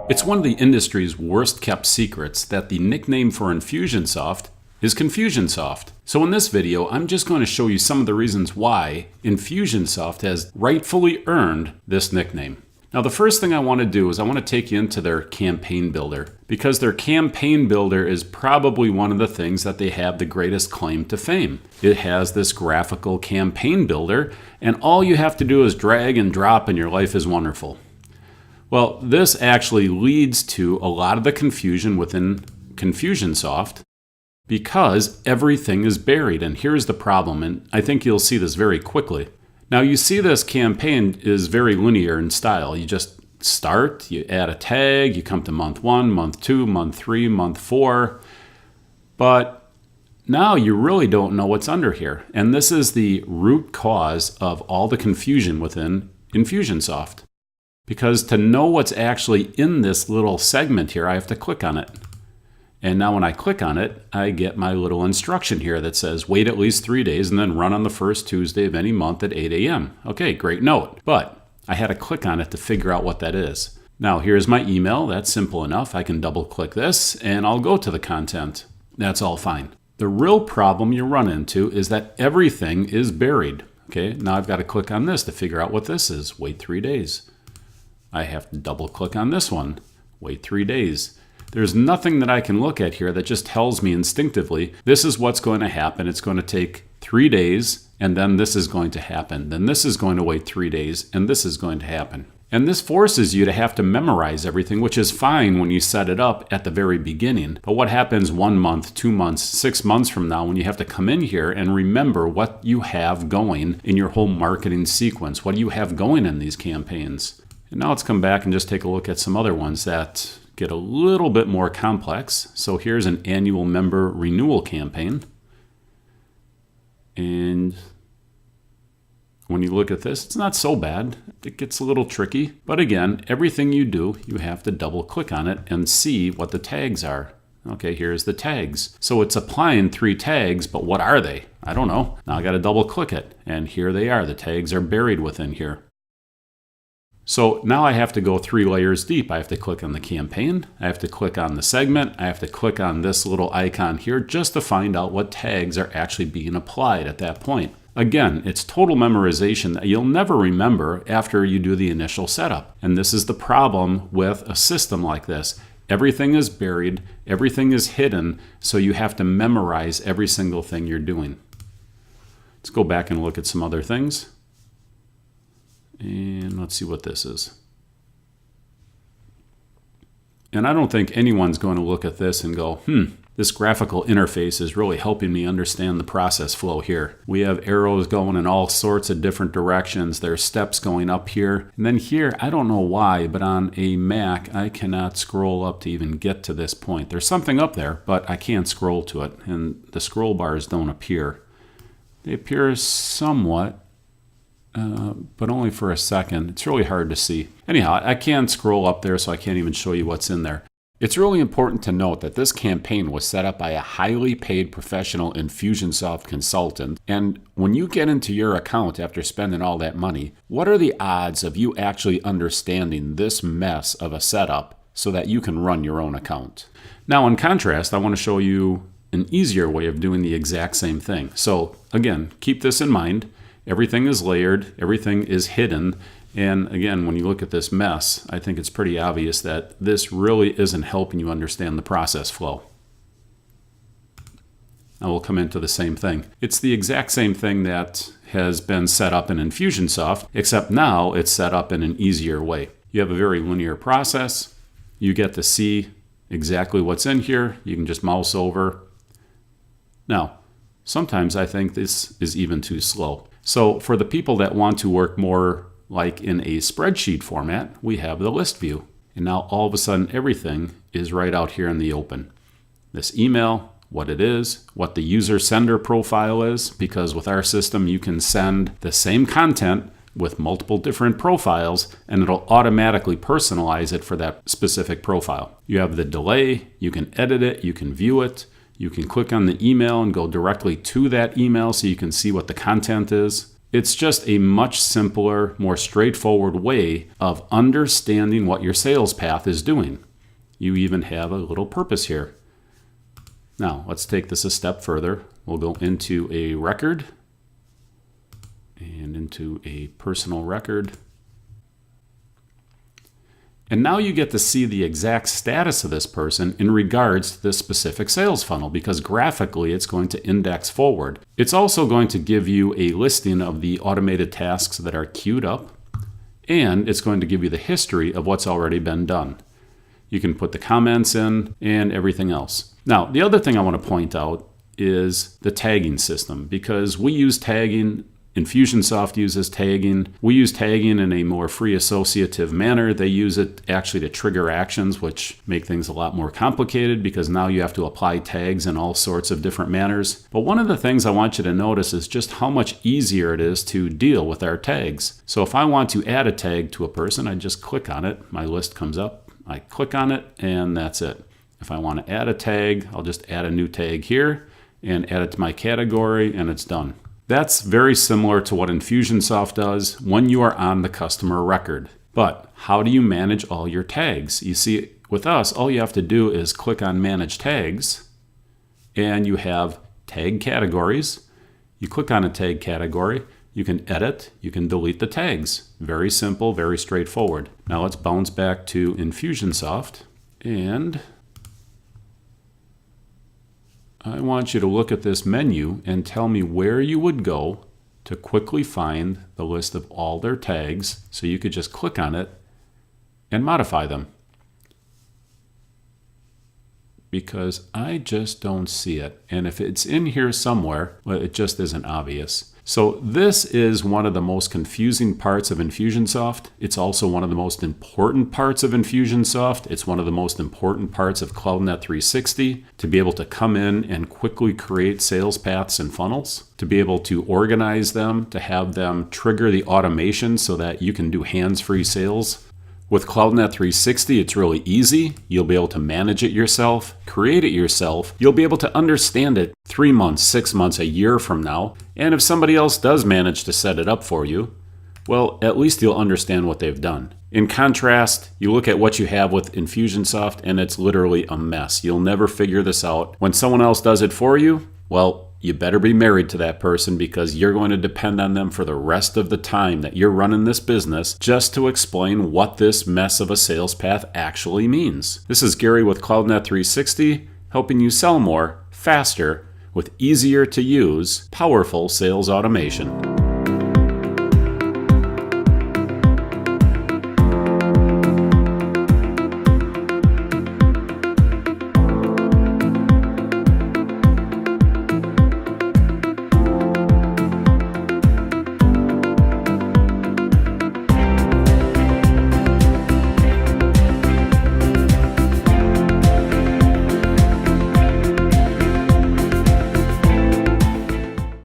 It's one of the industry's worst kept secrets that the nickname for Infusionsoft is Confusionsoft. So in this video, I'm just going to show you some of the reasons why Infusionsoft has rightfully earned this nickname. Now the first thing I want to do is I want to take you into their campaign builder, because their campaign builder is probably one of the things that they have the greatest claim to fame. It has this graphical campaign builder, and all you have to do is drag and drop and your life is wonderful. Well, this actually leads to a lot of the confusion within Confusionsoft because everything is buried. And here's the problem, and I think you'll see this very quickly. Now you see this campaign is very linear in style. You just start, you add a tag, you come to month 1, month 2, month 3, month 4. But now you really don't know what's under here. And this is the root cause of all the confusion within Infusionsoft. Because to know what's actually in this little segment here, I have to click on it. And now when I click on it, I get my little instruction here that says wait at least 3 days and then run on the first Tuesday of any month at 8 a.m. Okay, great note. But I had to click on it to figure out what that is. Now here's my email. That's simple enough. I can double click this and I'll go to the content. That's all fine. The real problem you run into is that everything is buried. Okay, now I've got to click on this to figure out what this is. Wait 3 days. I have to double click on this one. Wait 3 days. There's nothing that I can look at here that just tells me instinctively, this is what's going to happen. It's going to take 3 days, and then this is going to happen. Then this is going to wait 3 days, and this is going to happen. And this forces you to have to memorize everything, which is fine when you set it up at the very beginning. But what happens 1 month, 2 months, 6 months from now when you have to come in here and remember what you have going in your whole marketing sequence? What do you have going in these campaigns? And now let's come back and just take a look at some other ones that get a little bit more complex. So here's an annual member renewal campaign. And when you look at this, it's not so bad. It gets a little tricky. But again, everything you do, you have to double click on it and see what the tags are. Okay, here's the tags. So it's applying 3 tags, but what are they? I don't know. Now I got to double click it. And here they are. The tags are buried within here. So now I have to go 3 layers deep. I have to click on the campaign, I have to click on the segment, I have to click on this little icon here just to find out what tags are actually being applied at that point. Again, it's total memorization that you'll never remember after you do the initial setup. And this is the problem with a system like this. Everything is buried, everything is hidden, so you have to memorize every single thing you're doing. Let's go back and look at some other things. And let's see what this is. And I don't think anyone's going to look at this and go, this graphical interface is really helping me understand the process flow here. We have arrows going in all sorts of different directions. There's steps going up here. And then here, I don't know why, but on a Mac, I cannot scroll up to even get to this point. There's something up there, but I can't scroll to it. And the scroll bars don't appear. They appear somewhat. But only for a second. It's really hard to see. Anyhow, I can't scroll up there, so I can't even show you what's in there. It's really important to note that this campaign was set up by a highly paid professional Infusionsoft consultant. And when you get into your account after spending all that money, what are the odds of you actually understanding this mess of a setup so that you can run your own account? Now, in contrast, I want to show you an easier way of doing the exact same thing. So again, keep this in mind. Everything is layered, everything is hidden, and again, when you look at this mess, I think it's pretty obvious that this really isn't helping you understand the process flow. Now we'll come into the same thing. It's the exact same thing that has been set up in Infusionsoft, except now it's set up in an easier way. You have a very linear process. You get to see exactly what's in here. You can just mouse over. Now, sometimes I think this is even too slow. So for the people that want to work more like in a spreadsheet format, we have the list view. And now all of a sudden everything is right out here in the open. This email, what it is, what the user sender profile is, because with our system you can send the same content with multiple different profiles and it'll automatically personalize it for that specific profile. You have the delay, you can edit it, you can view it. You can click on the email and go directly to that email so you can see what the content is. It's just a much simpler, more straightforward way of understanding what your sales path is doing. You even have a little purpose here. Now, let's take this a step further. We'll go into a record and into a personal record. And now you get to see the exact status of this person in regards to this specific sales funnel, because graphically it's going to index forward. It's also going to give you a listing of the automated tasks that are queued up, and it's going to give you the history of what's already been done. You can put the comments in and everything else. Now, the other thing I want to point out is the tagging system, because we use tagging. Infusionsoft uses tagging. We use tagging in a more free associative manner. They use it actually to trigger actions, which make things a lot more complicated because now you have to apply tags in all sorts of different manners. But one of the things I want you to notice is just how much easier it is to deal with our tags. So if I want to add a tag to a person, I just click on it. My list comes up. I click on it, and that's it. If I want to add a tag, I'll just add a new tag here and add it to my category, and it's done. That's very similar to what Infusionsoft does when you are on the customer record. But how do you manage all your tags? You see, with us, all you have to do is click on Manage Tags, and you have tag categories. You click on a tag category, you can edit, you can delete the tags. Very simple, very straightforward. Now let's bounce back to Infusionsoft, and I want you to look at this menu and tell me where you would go to quickly find the list of all their tags so you could just click on it and modify them. Because I just don't see it. And if it's in here somewhere, well, it just isn't obvious. So this is one of the most confusing parts of Infusionsoft. It's also one of the most important parts of Infusionsoft. It's one of the most important parts of CloudNet 360 to be able to come in and quickly create sales paths and funnels, to be able to organize them, to have them trigger the automation so that you can do hands-free sales. With CloudNet 360, it's really easy. You'll be able to manage it yourself, create it yourself. You'll be able to understand it 3 months, 6 months, a year from now. And if somebody else does manage to set it up for you, well, at least you'll understand what they've done. In contrast, you look at what you have with Infusionsoft and it's literally a mess. You'll never figure this out. When someone else does it for you, well, you better be married to that person because you're going to depend on them for the rest of the time that you're running this business just to explain what this mess of a sales path actually means. This is Gary with CloudNet 360, helping you sell more, faster, with easier to use, powerful sales automation.